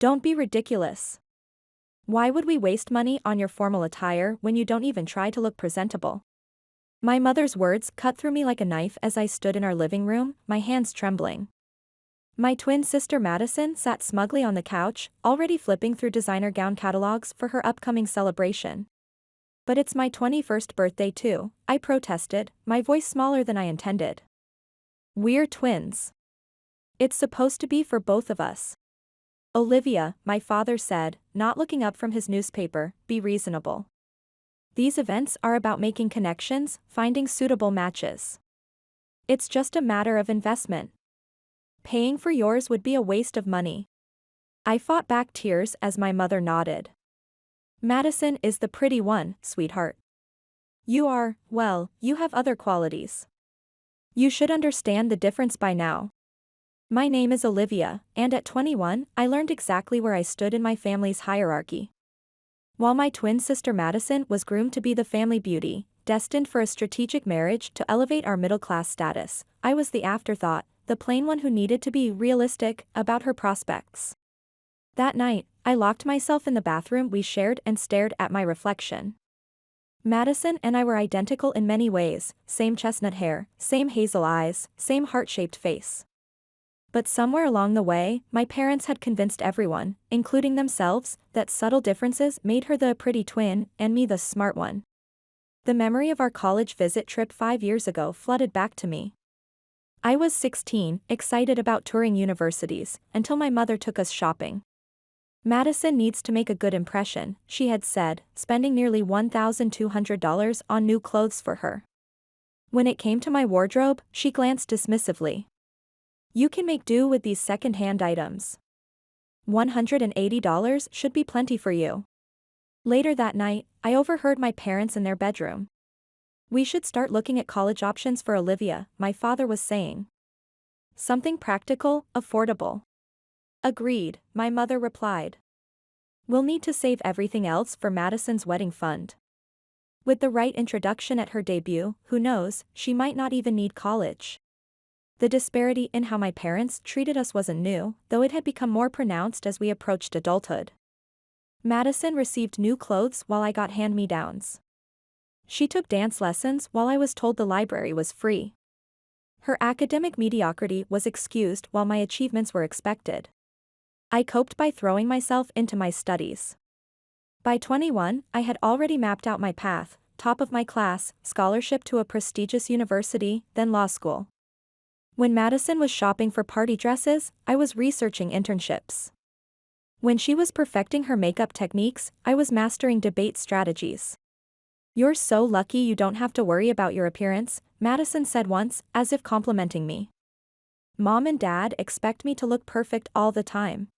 Don't be ridiculous. Why would we waste money on your formal attire when you don't even try to look presentable? My mother's words cut through me like a knife as I stood in our living room, my hands trembling. My twin sister Madison sat smugly on the couch, already flipping through designer gown catalogs for her upcoming celebration. But it's my 21st birthday too, I protested, my voice smaller than I intended. We're twins. It's supposed to be for both of us. Olivia, my father said, not looking up from his newspaper, be reasonable. These events are about making connections, finding suitable matches. It's just a matter of investment. Paying for yours would be a waste of money. I fought back tears as my mother nodded. Madison is the pretty one, sweetheart. You are, well, you have other qualities. You should understand the difference by now. My name is Olivia, and at 21, I learned exactly where I stood in my family's hierarchy. While my twin sister Madison was groomed to be the family beauty, destined for a strategic marriage to elevate our middle-class status, I was the afterthought, the plain one who needed to be realistic about her prospects. That night, I locked myself in the bathroom we shared and stared at my reflection. Madison and I were identical in many ways, same chestnut hair, same hazel eyes, same heart-shaped face. But somewhere along the way, my parents had convinced everyone, including themselves, that subtle differences made her the pretty twin and me the smart one. The memory of our college visit trip 5 years ago flooded back to me. I was 16, excited about touring universities, until my mother took us shopping. Madison needs to make a good impression, she had said, spending nearly $1,200 on new clothes for her. When it came to my wardrobe, she glanced dismissively. You can make do with these second-hand items. $180 should be plenty for you. Later that night, I overheard my parents in their bedroom. We should start looking at college options for Olivia, my father was saying. Something practical, affordable. Agreed, my mother replied. We'll need to save everything else for Madison's wedding fund. With the right introduction at her debut, who knows, she might not even need college. The disparity in how my parents treated us wasn't new, though it had become more pronounced as we approached adulthood. Madison received new clothes while I got hand-me-downs. She took dance lessons while I was told the library was free. Her academic mediocrity was excused while my achievements were expected. I coped by throwing myself into my studies. By 21, I had already mapped out my path, top of my class, scholarship to a prestigious university, then law school. When Madison was shopping for party dresses, I was researching internships. When she was perfecting her makeup techniques, I was mastering debate strategies. You're so lucky you don't have to worry about your appearance, Madison said once, as if complimenting me. Mom and Dad expect me to look perfect all the time.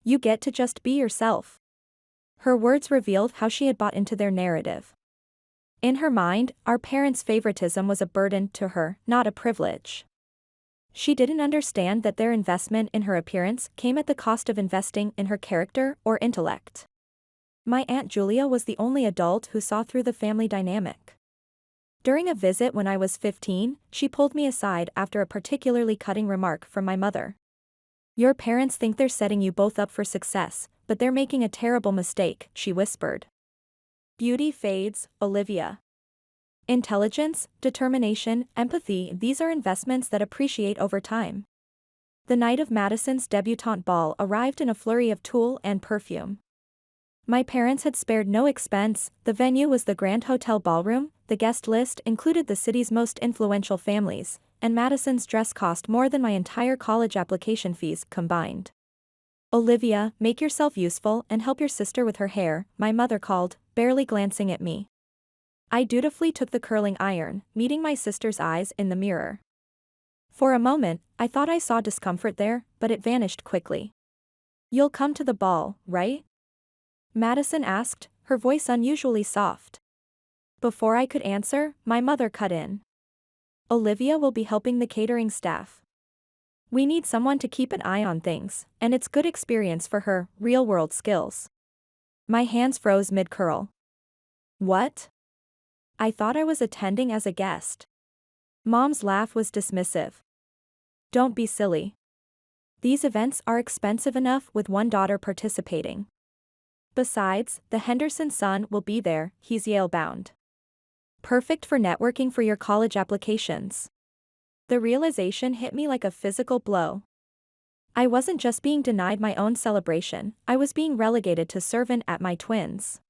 You get to just be yourself. Her words revealed how she had bought into their narrative. In her mind, our parents' favoritism was a burden to her, not a privilege. She didn't understand that their investment in her appearance came at the cost of investing in her character or intellect. My Aunt Julia was the only adult who saw through the family dynamic. During a visit when I was 15, she pulled me aside after a particularly cutting remark from my mother. Your parents think they're setting you both up for success, but they're making a terrible mistake, she whispered. Beauty fades, Olivia. Intelligence, determination, empathy, these are investments that appreciate over time. The night of Madison's debutante ball arrived in a flurry of tulle and perfume. My parents had spared no expense, the venue was the Grand Hotel Ballroom, the guest list included the city's most influential families, and Madison's dress cost more than my entire college application fees combined. Olivia, make yourself useful and help your sister with her hair, my mother called, barely glancing at me. I dutifully took the curling iron, meeting my sister's eyes in the mirror. For a moment, I thought I saw discomfort there, but it vanished quickly. You'll come to the ball, right? Madison asked, her voice unusually soft. Before I could answer, my mother cut in. Olivia will be helping the catering staff. We need someone to keep an eye on things, and it's good experience for her, real-world skills. My hands froze mid-curl. What? I thought I was attending as a guest. Mom's laugh was dismissive. Don't be silly. These events are expensive enough with one daughter participating. Besides, the Henderson son will be there, he's Yale-bound. Perfect for networking for your college applications. The realization hit me like a physical blow. I wasn't just being denied my own celebration, I was being relegated to servant at my twins.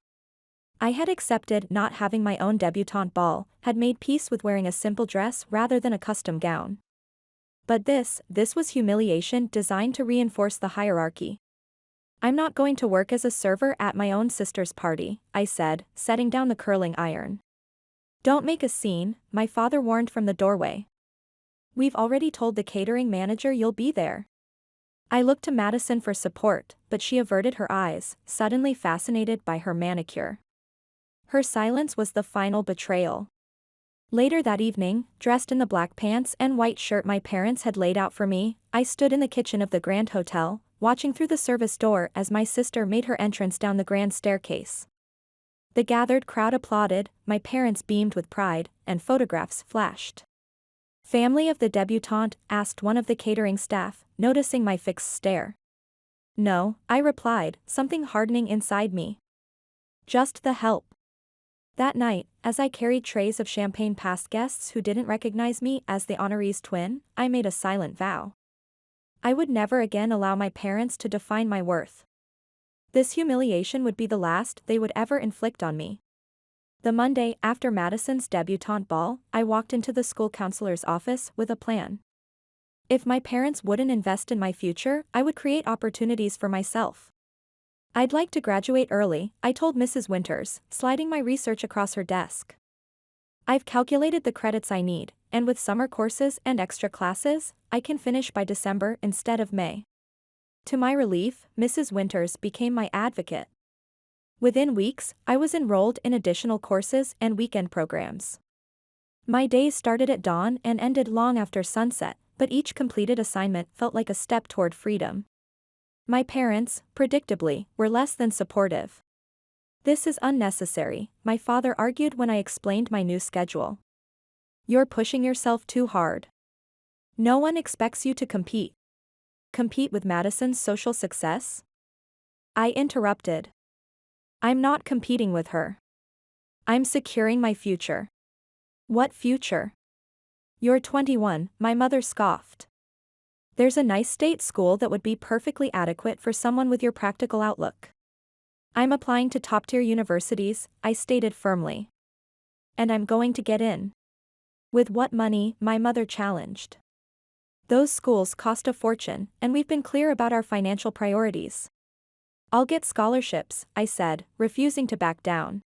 I had accepted not having my own debutante ball, had made peace with wearing a simple dress rather than a custom gown. But this was humiliation designed to reinforce the hierarchy. I'm not going to work as a server at my own sister's party, I said, setting down the curling iron. Don't make a scene, my father warned from the doorway. We've already told the catering manager you'll be there. I looked to Madison for support, but she averted her eyes, suddenly fascinated by her manicure. Her silence was the final betrayal. Later that evening, dressed in the black pants and white shirt my parents had laid out for me, I stood in the kitchen of the Grand Hotel, watching through the service door as my sister made her entrance down the grand staircase. The gathered crowd applauded, my parents beamed with pride, and photographs flashed. Family of the debutante, asked one of the catering staff, noticing my fixed stare. No, I replied, something hardening inside me. Just the help. That night, as I carried trays of champagne past guests who didn't recognize me as the honoree's twin, I made a silent vow. I would never again allow my parents to define my worth. This humiliation would be the last they would ever inflict on me. The Monday after Madison's debutante ball, I walked into the school counselor's office with a plan. If my parents wouldn't invest in my future, I would create opportunities for myself. I'd like to graduate early, I told Mrs. Winters, sliding my research across her desk. I've calculated the credits I need, and with summer courses and extra classes, I can finish by December instead of May. To my relief, Mrs. Winters became my advocate. Within weeks, I was enrolled in additional courses and weekend programs. My days started at dawn and ended long after sunset, but each completed assignment felt like a step toward freedom. My parents, predictably, were less than supportive. This is unnecessary, my father argued when I explained my new schedule. You're pushing yourself too hard. No one expects you to compete. Compete with Madison's social success? I interrupted. I'm not competing with her. I'm securing my future. What future? You're 21, my mother scoffed. There's a nice state school that would be perfectly adequate for someone with your practical outlook. I'm applying to top-tier universities, I stated firmly. And I'm going to get in. With what money, my mother challenged. Those schools cost a fortune, and we've been clear about our financial priorities. I'll get scholarships, I said, refusing to back down.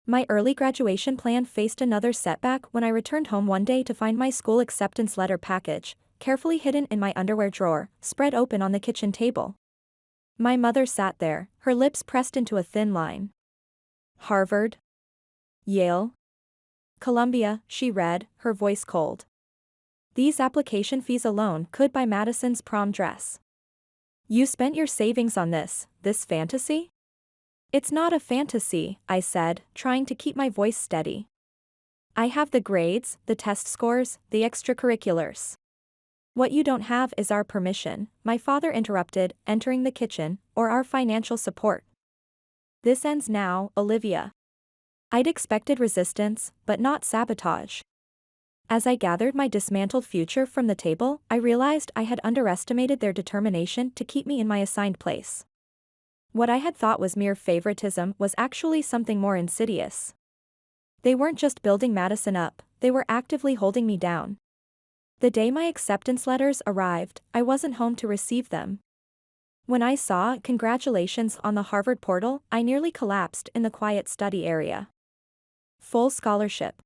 My early graduation plan faced another setback when I returned home one day to find my school acceptance letter package, carefully hidden in my underwear drawer, spread open on the kitchen table. My mother sat there, her lips pressed into a thin line. Harvard? Yale? Columbia, she read, her voice cold. These application fees alone could buy Madison's prom dress. You spent your savings on this fantasy? It's not a fantasy, I said, trying to keep my voice steady. I have the grades, the test scores, the extracurriculars. What you don't have is our permission, my father interrupted, entering the kitchen, or our financial support. This ends now, Olivia. I'd expected resistance, but not sabotage. As I gathered my dismantled future from the table, I realized I had underestimated their determination to keep me in my assigned place. What I had thought was mere favoritism was actually something more insidious. They weren't just building Madison up, they were actively holding me down. The day my acceptance letters arrived, I wasn't home to receive them. When I saw "Congratulations" on the Harvard portal, I nearly collapsed in the quiet study area. Full scholarship.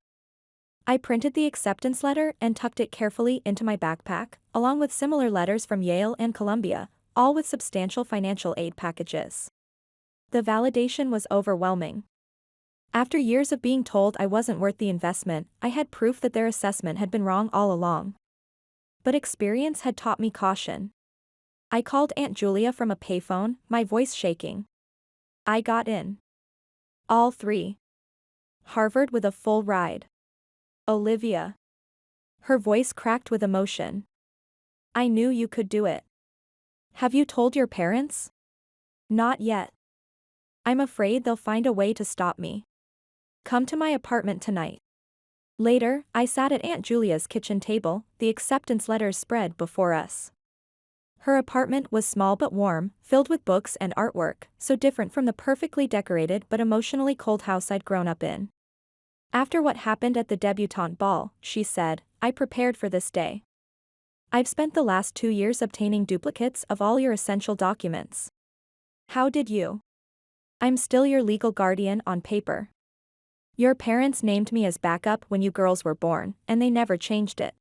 I printed the acceptance letter and tucked it carefully into my backpack, along with similar letters from Yale and Columbia, all with substantial financial aid packages. The validation was overwhelming. After years of being told I wasn't worth the investment, I had proof that their assessment had been wrong all along. But experience had taught me caution. I called Aunt Julia from a payphone, my voice shaking. I got in. All three. Harvard with a full ride. Olivia. Her voice cracked with emotion. I knew you could do it. Have you told your parents? Not yet. I'm afraid they'll find a way to stop me. Come to my apartment tonight. Later, I sat at Aunt Julia's kitchen table, the acceptance letters spread before us. Her apartment was small but warm, filled with books and artwork, so different from the perfectly decorated but emotionally cold house I'd grown up in. After what happened at the debutante ball, she said, I prepared for this day. I've spent the last 2 years obtaining duplicates of all your essential documents. How did you? I'm still your legal guardian on paper. Your parents named me as backup when you girls were born, and they never changed it.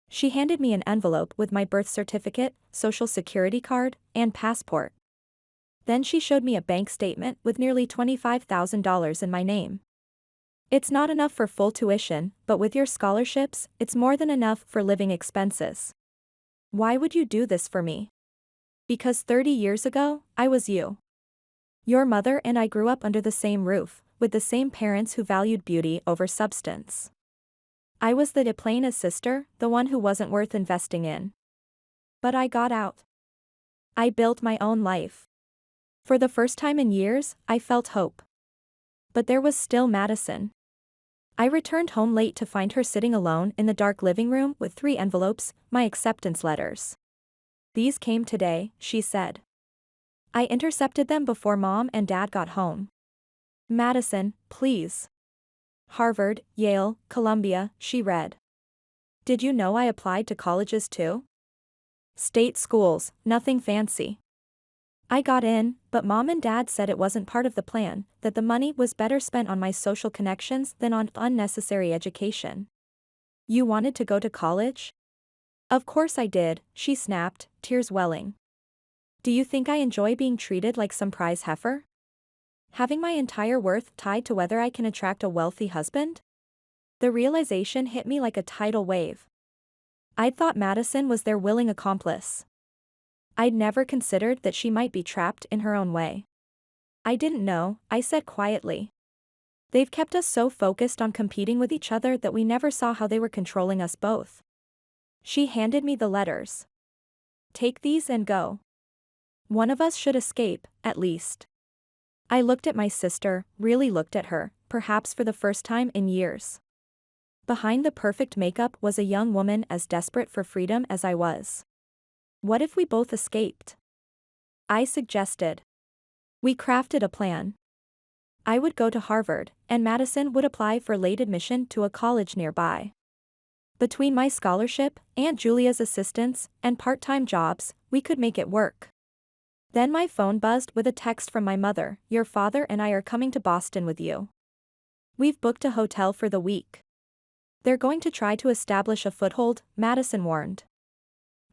She handed me an envelope with my birth certificate, social security card, and passport. Then she showed me a bank statement with nearly $25,000 in my name. It's not enough for full tuition, but with your scholarships, it's more than enough for living expenses. Why would you do this for me? Because 30 years ago, I was you. Your mother and I grew up under the same roof, with the same parents who valued beauty over substance. I was the diploma sister, the one who wasn't worth investing in. But I got out. I built my own life. For the first time in years, I felt hope. But there was still Madison. I returned home late to find her sitting alone in the dark living room with 3 envelopes, my acceptance letters. These came today, she said. I intercepted them before Mom and Dad got home. Madison, please. Harvard, Yale, Columbia, she read. Did you know I applied to colleges too? State schools, nothing fancy. I got in, but Mom and Dad said it wasn't part of the plan, that the money was better spent on my social connections than on unnecessary education. You wanted to go to college? Of course I did, she snapped, tears welling. Do you think I enjoy being treated like some prize heifer? Having my entire worth tied to whether I can attract a wealthy husband? The realization hit me like a tidal wave. I'd thought Madison was their willing accomplice. I'd never considered that she might be trapped in her own way. I didn't know, I said quietly. They've kept us so focused on competing with each other that we never saw how they were controlling us both. She handed me the letters. Take these and go. One of us should escape, at least. I looked at my sister, really looked at her, perhaps for the first time in years. Behind the perfect makeup was a young woman as desperate for freedom as I was. What if we both escaped? I suggested. We crafted a plan. I would go to Harvard, and Madison would apply for late admission to a college nearby. Between my scholarship, Aunt Julia's assistance, and part-time jobs, we could make it work. Then my phone buzzed with a text from my mother, your father and I are coming to Boston with you. We've booked a hotel for the week. They're going to try to establish a foothold, Madison warned.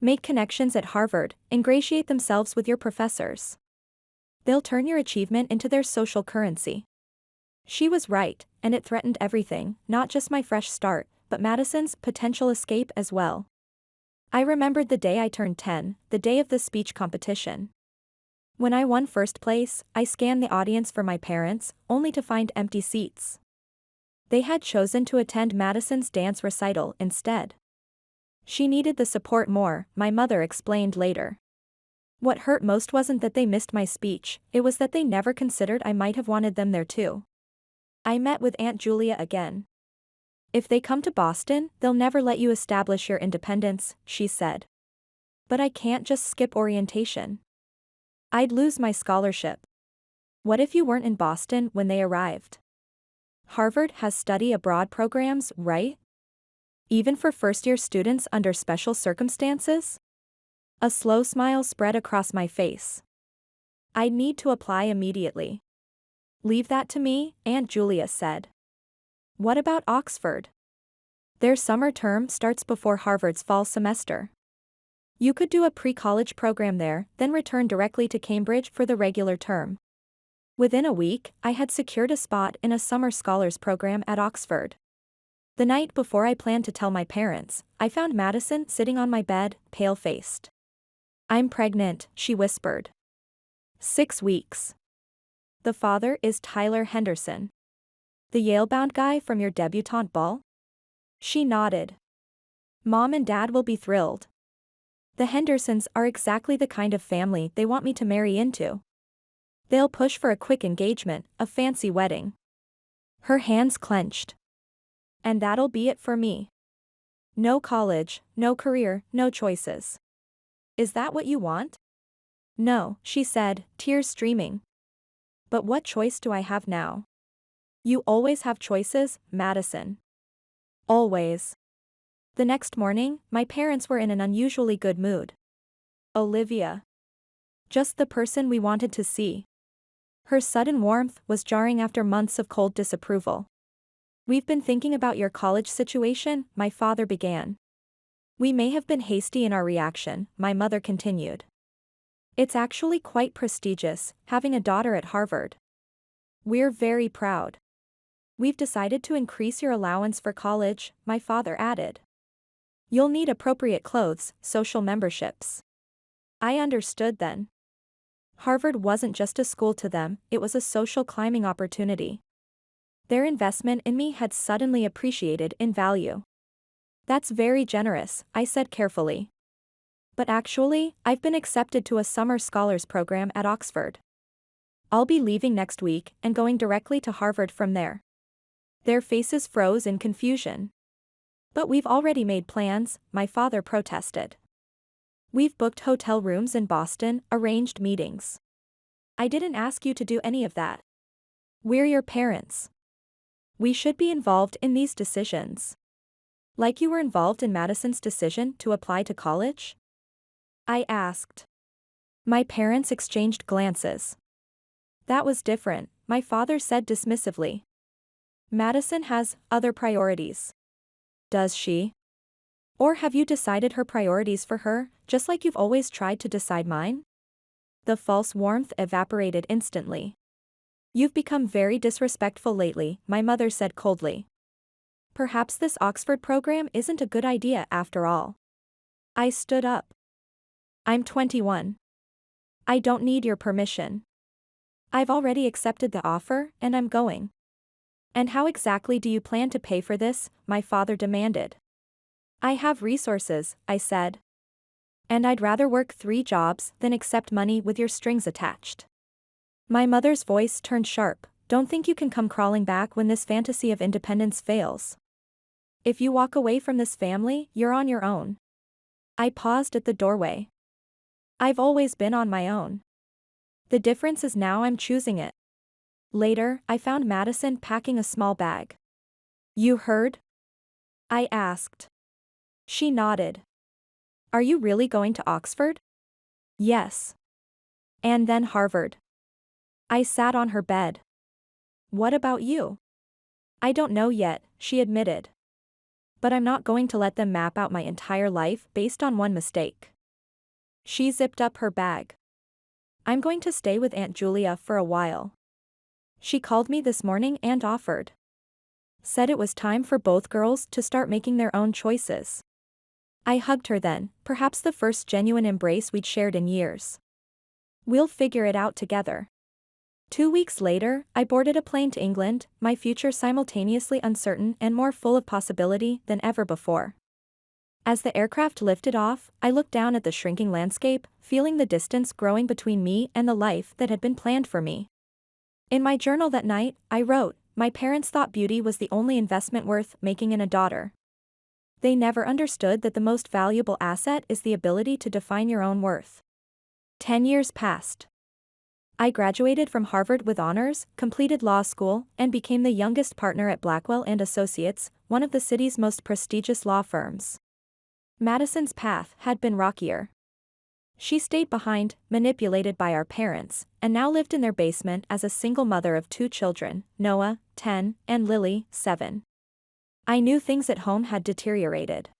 Make connections at Harvard, ingratiate themselves with your professors. They'll turn your achievement into their social currency. She was right, and it threatened everything, not just my fresh start, but Madison's potential escape as well. I remembered the day I turned 10, the day of the speech competition. When I won first place, I scanned the audience for my parents, only to find empty seats. They had chosen to attend Madison's dance recital instead. She needed the support more, my mother explained later. What hurt most wasn't that they missed my speech, it was that they never considered I might have wanted them there too. I met with Aunt Julia again. If they come to Boston, they'll never let you establish your independence, she said. But I can't just skip orientation. I'd lose my scholarship. What if you weren't in Boston when they arrived? Harvard has study abroad programs, right? Even for first-year students under special circumstances? A slow smile spread across my face. I'd need to apply immediately. Leave that to me, Aunt Julia said. What about Oxford? Their summer term starts before Harvard's fall semester. You could do a pre-college program there, then return directly to Cambridge for the regular term. Within a week, I had secured a spot in a summer scholars program at Oxford. The night before I planned to tell my parents, I found Madison sitting on my bed, pale-faced. I'm pregnant, she whispered. 6 weeks. The father is Tyler Henderson. The Yale-bound guy from your debutante ball? She nodded. Mom and Dad will be thrilled. The Hendersons are exactly the kind of family they want me to marry into. They'll push for a quick engagement, a fancy wedding. Her hands clenched. And that'll be it for me. No college, no career, no choices. Is that what you want? No, she said, tears streaming. But what choice do I have now? You always have choices, Madison. Always. The next morning, my parents were in an unusually good mood. Olivia. Just the person we wanted to see. Her sudden warmth was jarring after months of cold disapproval. We've been thinking about your college situation, my father began. We may have been hasty in our reaction, my mother continued. It's actually quite prestigious, having a daughter at Harvard. We're very proud. We've decided to increase your allowance for college, my father added. You'll need appropriate clothes, social memberships. I understood then. Harvard wasn't just a school to them, it was a social climbing opportunity. Their investment in me had suddenly appreciated in value. That's very generous, I said carefully. But actually, I've been accepted to a summer scholars program at Oxford. I'll be leaving next week and going directly to Harvard from there. Their faces froze in confusion. But we've already made plans, my father protested. We've booked hotel rooms in Boston, arranged meetings. I didn't ask you to do any of that. We're your parents. We should be involved in these decisions. Like you were involved in Madison's decision to apply to college? I asked. My parents exchanged glances. That was different, my father said dismissively. Madison has other priorities. Does she? Or have you decided her priorities for her, just like you've always tried to decide mine? The false warmth evaporated instantly. You've become very disrespectful lately, my mother said coldly. Perhaps this Oxford program isn't a good idea after all. I stood up. I'm 21. I don't need your permission. I've already accepted the offer, and I'm going. And how exactly do you plan to pay for this? My father demanded. I have resources, I said. And I'd rather work 3 jobs than accept money with your strings attached. My mother's voice turned sharp. Don't think you can come crawling back when this fantasy of independence fails. If you walk away from this family, you're on your own. I paused at the doorway. I've always been on my own. The difference is now I'm choosing it. Later, I found Madison packing a small bag. You heard? I asked. She nodded. Are you really going to Oxford? Yes. And then Harvard. I sat on her bed. What about you? I don't know yet, she admitted. But I'm not going to let them map out my entire life based on one mistake. She zipped up her bag. I'm going to stay with Aunt Julia for a while. She called me this morning and offered. Said it was time for both girls to start making their own choices. I hugged her then, perhaps the first genuine embrace we'd shared in years. We'll figure it out together. 2 weeks later, I boarded a plane to England, my future simultaneously uncertain and more full of possibility than ever before. As the aircraft lifted off, I looked down at the shrinking landscape, feeling the distance growing between me and the life that had been planned for me. In my journal that night, I wrote, my parents thought beauty was the only investment worth making in a daughter. They never understood that the most valuable asset is the ability to define your own worth. 10 years passed. I graduated from Harvard with honors, completed law school, and became the youngest partner at Blackwell and Associates, one of the city's most prestigious law firms. Madison's path had been rockier. She stayed behind, manipulated by our parents, and now lived in their basement as a single mother of 2 children, Noah, 10, and Lily, 7. I knew things at home had deteriorated.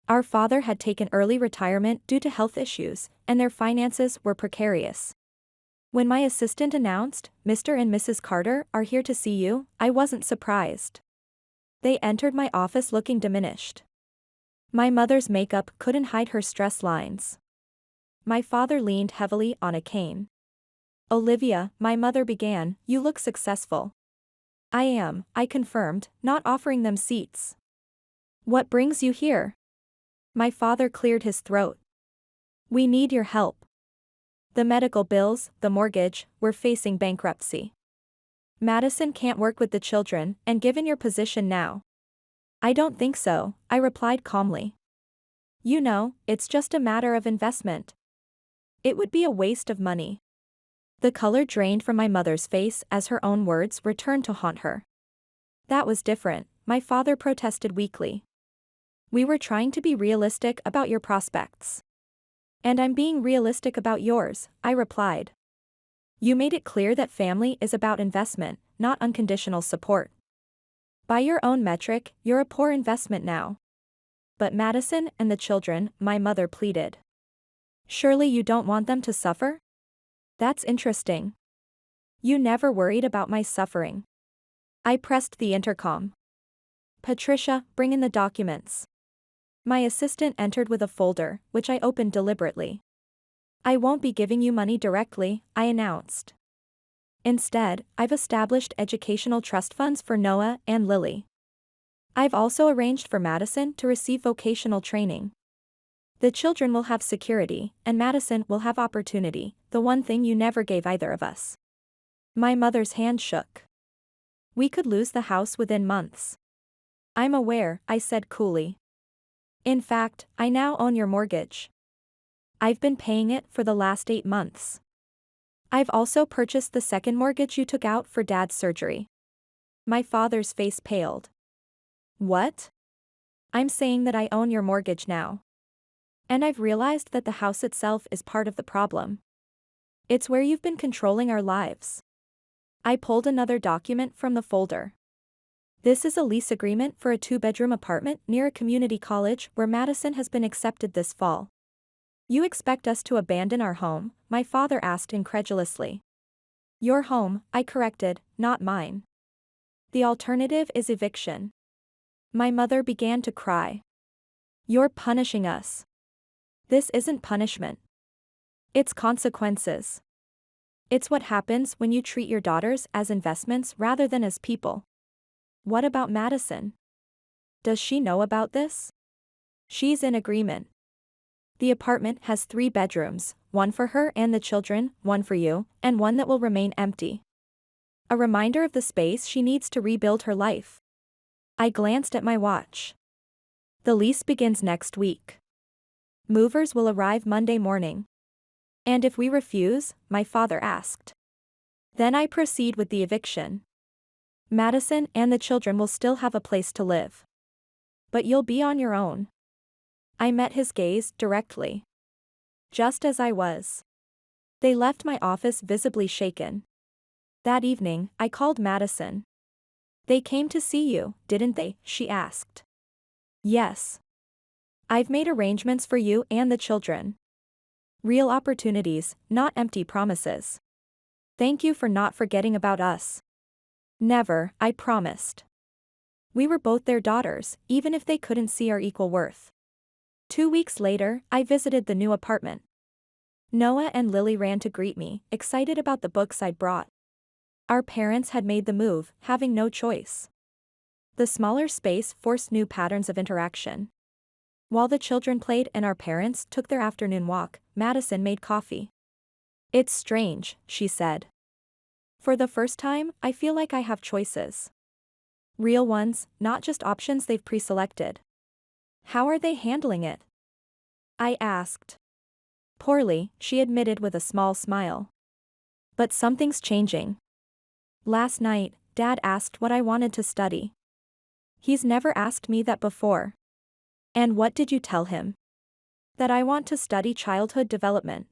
Our father had taken early retirement due to health issues, and their finances were precarious. When my assistant announced, Mr. and Mrs. Carter are here to see you, I wasn't surprised. They entered my office looking diminished. My mother's makeup couldn't hide her stress lines. My father leaned heavily on a cane. Olivia, my mother began, you look successful. I am, I confirmed, not offering them seats. What brings you here? My father cleared his throat. We need your help. The medical bills, the mortgage, we're facing bankruptcy. Madison can't work with the children, and given your position now. I don't think so, I replied calmly. You know, it's just a matter of investment. It would be a waste of money. The color drained from my mother's face as her own words returned to haunt her. That was different, my father protested weakly. We were trying to be realistic about your prospects. And I'm being realistic about yours, I replied. You made it clear that family is about investment, not unconditional support. By your own metric, you're a poor investment now. But Madison and the children, my mother pleaded. Surely you don't want them to suffer? That's interesting. You never worried about my suffering. I pressed the intercom. Patricia, bring in the documents. My assistant entered with a folder, which I opened deliberately. I won't be giving you money directly, I announced. Instead, I've established educational trust funds for Noah and Lily. I've also arranged for Madison to receive vocational training. The children will have security, and Madison will have opportunity, the one thing you never gave either of us. My mother's hand shook. We could lose the house within months. I'm aware, I said coolly. In fact, I now own your mortgage. I've been paying it for the last 8 months. I've also purchased the second mortgage you took out for Dad's surgery. My father's face paled. What? I'm saying that I own your mortgage now. And I've realized that the house itself is part of the problem. It's where you've been controlling our lives. I pulled another document from the folder. This is a lease agreement for a 2-bedroom apartment near a community college where Madison has been accepted this fall. You expect us to abandon our home? My father asked incredulously. Your home, I corrected, not mine. The alternative is eviction. My mother began to cry. You're punishing us. This isn't punishment. It's consequences. It's what happens when you treat your daughters as investments rather than as people. What about Madison? Does she know about this? She's in agreement. The apartment has 3 bedrooms, one for her and the children, one for you, and one that will remain empty. A reminder of the space she needs to rebuild her life. I glanced at my watch. The lease begins next week. Movers will arrive Monday morning. And if we refuse? My father asked. Then I proceed with the eviction. Madison and the children will still have a place to live. But you'll be on your own. I met his gaze directly. Just as I was. They left my office visibly shaken. That evening, I called Madison. They came to see you, didn't they? She asked. Yes. I've made arrangements for you and the children. Real opportunities, not empty promises. Thank you for not forgetting about us. Never, I promised. We were both their daughters, even if they couldn't see our equal worth. 2 weeks later, I visited the new apartment. Noah and Lily ran to greet me, excited about the books I'd brought. Our parents had made the move, having no choice. The smaller space forced new patterns of interaction. While the children played and our parents took their afternoon walk, Madison made coffee. It's strange, she said. For the first time, I feel like I have choices. Real ones, not just options they've pre-selected. How are they handling it? I asked. Poorly, she admitted with a small smile. But something's changing. Last night, Dad asked what I wanted to study. He's never asked me that before. And what did you tell him? That I want to study childhood development.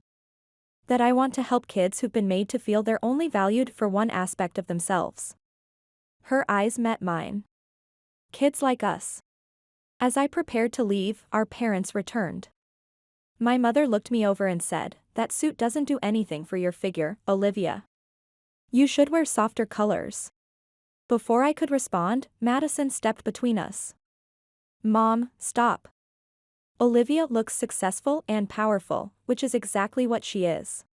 That I want to help kids who've been made to feel they're only valued for one aspect of themselves. Her eyes met mine. Kids like us. As I prepared to leave, our parents returned. My mother looked me over and said, that suit doesn't do anything for your figure, Olivia. You should wear softer colors. Before I could respond, Madison stepped between us. Mom, stop. Olivia looks successful and powerful, which is exactly what she is.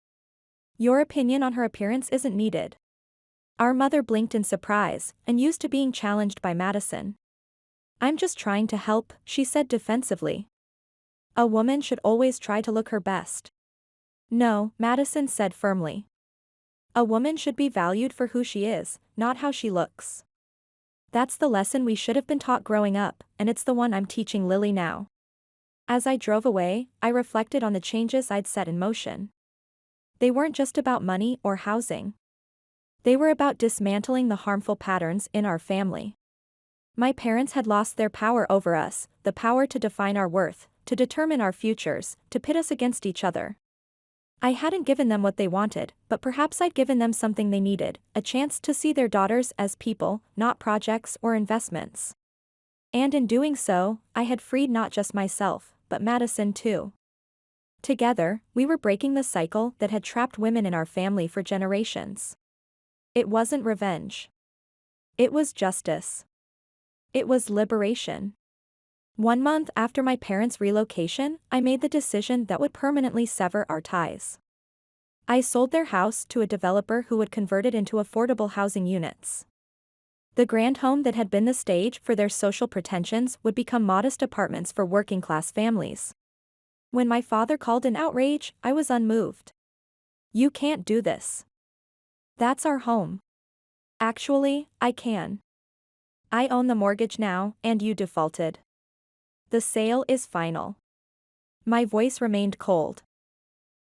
Your opinion on her appearance isn't needed. Our mother blinked in surprise, and used to being challenged by Madison. I'm just trying to help, she said defensively. A woman should always try to look her best. No, Madison said firmly. A woman should be valued for who she is, not how she looks. That's the lesson we should have been taught growing up, and it's the one I'm teaching Lily now. As I drove away, I reflected on the changes I'd set in motion. They weren't just about money or housing. They were about dismantling the harmful patterns in our family. My parents had lost their power over us, the power to define our worth, to determine our futures, to pit us against each other. I hadn't given them what they wanted, but perhaps I'd given them something they needed, a chance to see their daughters as people, not projects or investments. And in doing so, I had freed not just myself, but Madison too. Together, we were breaking the cycle that had trapped women in our family for generations. It wasn't revenge. It was justice. It was liberation. 1 month after my parents' relocation, I made the decision that would permanently sever our ties. I sold their house to a developer who would convert it into affordable housing units. The grand home that had been the stage for their social pretensions would become modest apartments for working-class families. When my father called in outrage, I was unmoved. "You can't do this. That's our home." "Actually, I can. I own the mortgage now, and you defaulted. The sale is final." My voice remained cold.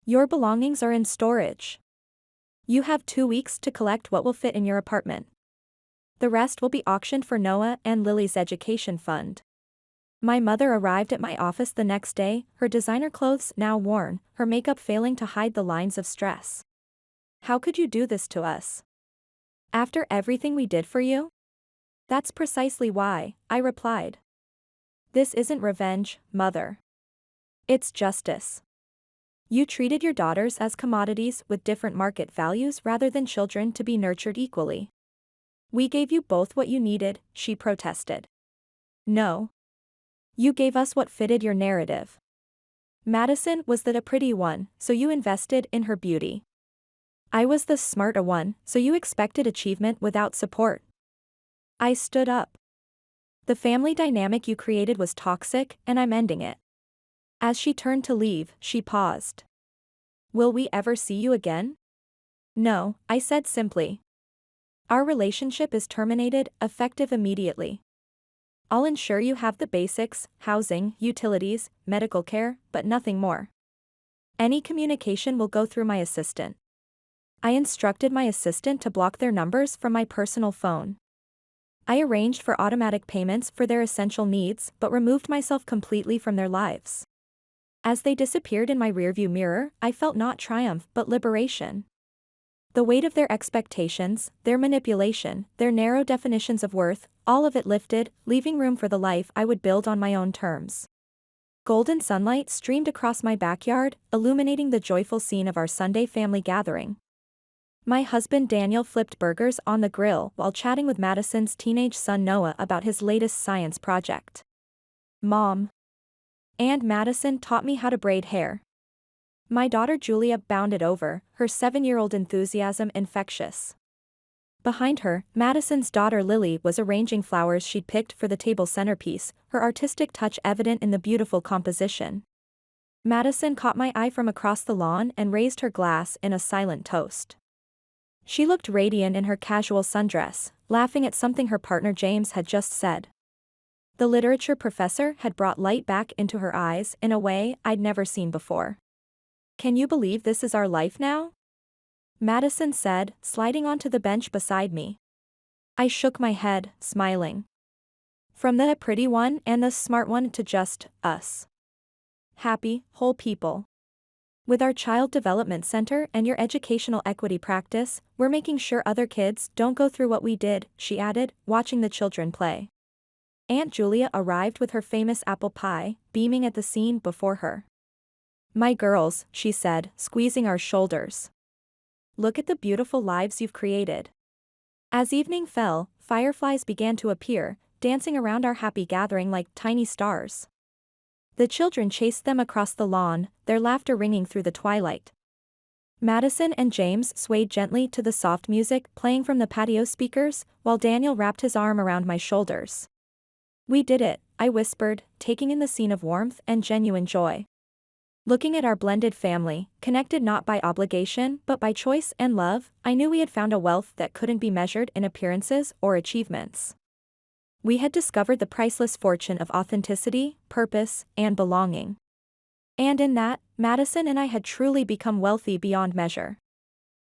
"Your belongings are in storage. You have 2 weeks to collect what will fit in your apartment. The rest will be auctioned for Noah and Lily's education fund." My mother arrived at my office the next day, her designer clothes now worn, her makeup failing to hide the lines of stress. "How could you do this to us? After everything we did for you?" "That's precisely why," I replied. "This isn't revenge, Mother. It's justice. You treated your daughters as commodities with different market values rather than children to be nurtured equally. We gave you both what you needed," she protested. "No. You gave us what fitted your narrative. Madison was the pretty one, so you invested in her beauty. I was the smarter one, so you expected achievement without support." I stood up. "The family dynamic you created was toxic, and I'm ending it." As she turned to leave, she paused. "Will we ever see you again?" "No," I said simply. "Our relationship is terminated, effective immediately. I'll ensure you have the basics, housing, utilities, medical care, but nothing more. Any communication will go through my assistant." I instructed my assistant to block their numbers from my personal phone. I arranged for automatic payments for their essential needs but removed myself completely from their lives. As they disappeared in my rearview mirror, I felt not triumph but liberation. The weight of their expectations, their manipulation, their narrow definitions of worth, all of it lifted, leaving room for the life I would build on my own terms. Golden sunlight streamed across my backyard, illuminating the joyful scene of our Sunday family gathering. My husband Daniel flipped burgers on the grill while chatting with Madison's teenage son Noah about his latest science project. "Mom. And Madison taught me how to braid hair." My daughter Julia bounded over, her 7-year-old enthusiasm infectious. Behind her, Madison's daughter Lily was arranging flowers she'd picked for the table centerpiece, her artistic touch evident in the beautiful composition. Madison caught my eye from across the lawn and raised her glass in a silent toast. She looked radiant in her casual sundress, laughing at something her partner James had just said. The literature professor had brought light back into her eyes in a way I'd never seen before. "Can you believe this is our life now?" Madison said, sliding onto the bench beside me. I shook my head, smiling. "From the pretty one and the smart one to just us. Happy, whole people. With our Child Development Center and your educational equity practice, we're making sure other kids don't go through what we did," she added, watching the children play. Aunt Julia arrived with her famous apple pie, beaming at the scene before her. "My girls," she said, squeezing our shoulders. "Look at the beautiful lives you've created." As evening fell, fireflies began to appear, dancing around our happy gathering like tiny stars. The children chased them across the lawn, their laughter ringing through the twilight. Madison and James swayed gently to the soft music playing from the patio speakers, while Daniel wrapped his arm around my shoulders. We did it, I whispered, taking in the scene of warmth and genuine joy. Looking at our blended family, connected not by obligation but by choice and love, I knew we had found a wealth that couldn't be measured in appearances or achievements. We had discovered the priceless fortune of authenticity, purpose, and belonging. And in that, Madison and I had truly become wealthy beyond measure.